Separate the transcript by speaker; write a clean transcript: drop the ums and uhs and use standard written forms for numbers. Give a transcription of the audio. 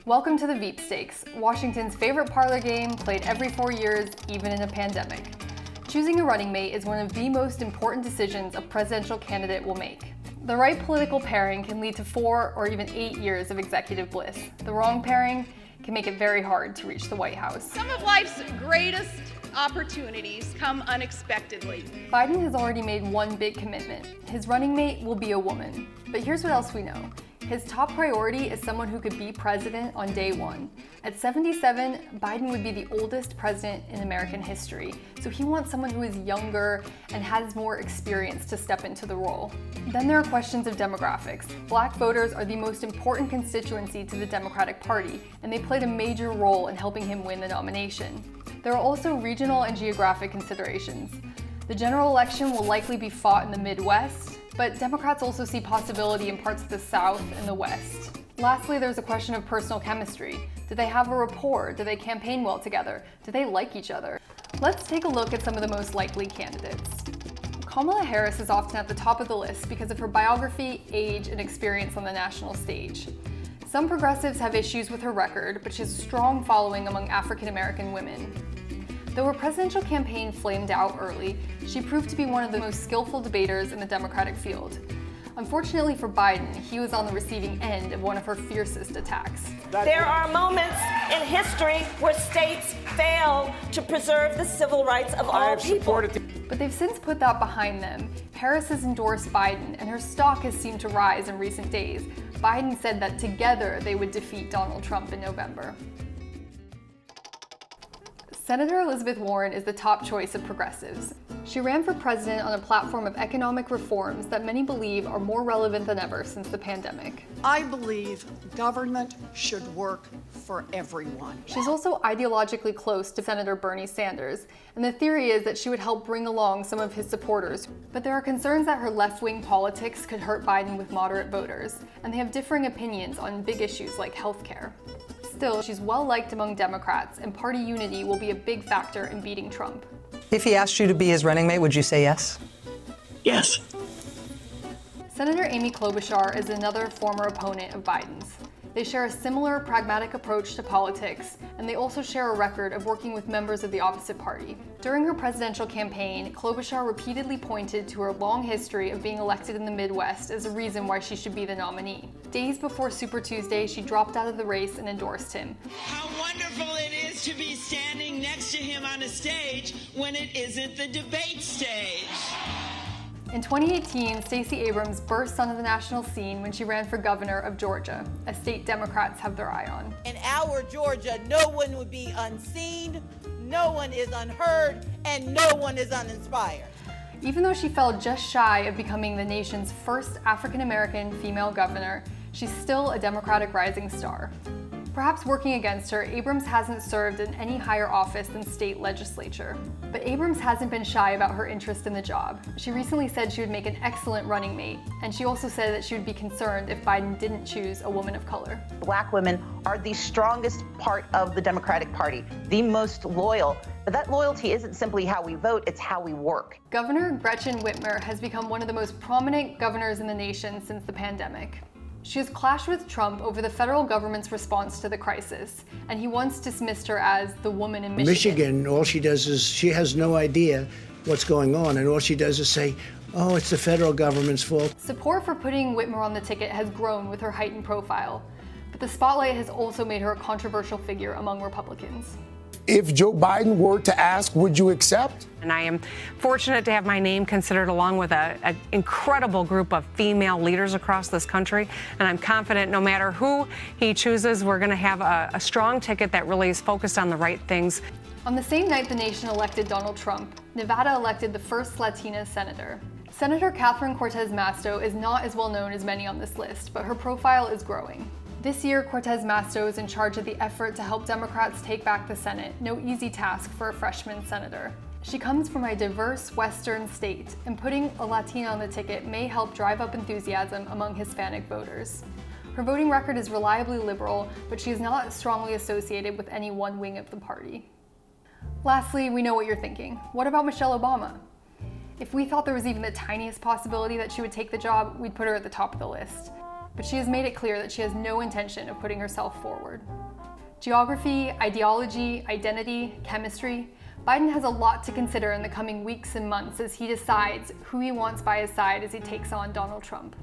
Speaker 1: Welcome to the Veep Stakes, Washington's favorite parlor game, played every 4 years, even in a pandemic. Choosing a running mate is one of the most important decisions a presidential candidate will make. The right political pairing can lead to 4 or even 8 years of executive bliss. The wrong pairing can make it very hard to reach the White House.
Speaker 2: Some of life's greatest opportunities come unexpectedly.
Speaker 1: Biden has already made one big commitment. His running mate will be a woman. But here's what else we know. His top priority is someone who could be president on day one. At 77, Biden would be the oldest president in American history, so he wants someone who is younger and has more experience to step into the role. Then there are questions of demographics. Black voters are the most important constituency to the Democratic Party, and they played a major role in helping him win the nomination. There are also regional and geographic considerations. The general election will likely be fought in the Midwest, but Democrats also see possibility in parts of the South and the West. Lastly, there's a question of personal chemistry. Do they have a rapport? Do they campaign well together? Do they like each other? Let's take a look at some of the most likely candidates. Kamala Harris is often at the top of the list because of her biography, age, and experience on the national stage. Some progressives have issues with her record, but she has a strong following among African American women. Though her presidential campaign flamed out early, she proved to be one of the most skillful debaters in the Democratic field. Unfortunately for Biden, he was on the receiving end of one of her fiercest attacks.
Speaker 3: There are moments in history where states fail to preserve the civil rights of all people.
Speaker 1: But they've since put that behind them. Harris has endorsed Biden, and her stock has seemed to rise in recent days. Biden said that together they would defeat Donald Trump in November. Senator Elizabeth Warren is the top choice of progressives. She ran for president on a platform of economic reforms that many believe are more relevant than ever since the pandemic.
Speaker 4: I believe government should work for everyone.
Speaker 1: She's also ideologically close to Senator Bernie Sanders, and the theory is that she would help bring along some of his supporters. But there are concerns that her left-wing politics could hurt Biden with moderate voters, and they have differing opinions on big issues like healthcare. Still, she's well-liked among Democrats, and party unity will be a big factor in beating Trump.
Speaker 5: If he asked you to be his running mate, would you say yes?
Speaker 6: Yes.
Speaker 1: Senator Amy Klobuchar is another former opponent of Biden's. They share a similar pragmatic approach to politics, and they also share a record of working with members of the opposite party. During her presidential campaign, Klobuchar repeatedly pointed to her long history of being elected in the Midwest as a reason why she should be the nominee. Days before Super Tuesday, she dropped out of the race and endorsed him.
Speaker 7: How wonderful it is to be standing next to him on a stage when it isn't the debate stage.
Speaker 1: In 2018, Stacey Abrams burst onto the national scene when she ran for governor of Georgia, a state Democrats have their eye on.
Speaker 8: In our Georgia, no one would be unseen, no one is unheard, and no one is uninspired.
Speaker 1: Even though she fell just shy of becoming the nation's first African-American female governor, she's still a Democratic rising star. Perhaps working against her, Abrams hasn't served in any higher office than state legislature. But Abrams hasn't been shy about her interest in the job. She recently said she would make an excellent running mate, and she also said that she would be concerned if Biden didn't choose a woman of color.
Speaker 9: Black women are the strongest part of the Democratic Party, the most loyal. But that loyalty isn't simply how we vote, it's how we work.
Speaker 1: Governor Gretchen Whitmer has become one of the most prominent governors in the nation since the pandemic. She has clashed with Trump over the federal government's response to the crisis, and he once dismissed her as the woman in Michigan.
Speaker 10: All she does is she has no idea what's going on, and all she does is say, oh, it's the federal government's fault.
Speaker 1: Support for putting Whitmer on the ticket has grown with her heightened profile, but the spotlight has also made her a controversial figure among Republicans.
Speaker 11: If Joe Biden were to ask, would you accept?
Speaker 12: And I am fortunate to have my name considered along with an incredible group of female leaders across this country. And I'm confident no matter who he chooses, we're going to have a strong ticket that really is focused on the right things.
Speaker 1: On the same night the nation elected Donald Trump, Nevada elected the first Latina senator. Senator Catherine Cortez Masto is not as well known as many on this list, but her profile is growing. This year, Cortez Masto is in charge of the effort to help Democrats take back the Senate, no easy task for a freshman senator. She comes from a diverse Western state, and putting a Latina on the ticket may help drive up enthusiasm among Hispanic voters. Her voting record is reliably liberal, but she is not strongly associated with any one wing of the party. Lastly, we know what you're thinking. What about Michelle Obama? If we thought there was even the tiniest possibility that she would take the job, we'd put her at the top of the list. but she has made it clear that she has no intention of putting herself forward. Geography, ideology, identity, chemistry. Biden has a lot to consider in the coming weeks and months as he decides who he wants by his side as he takes on Donald Trump.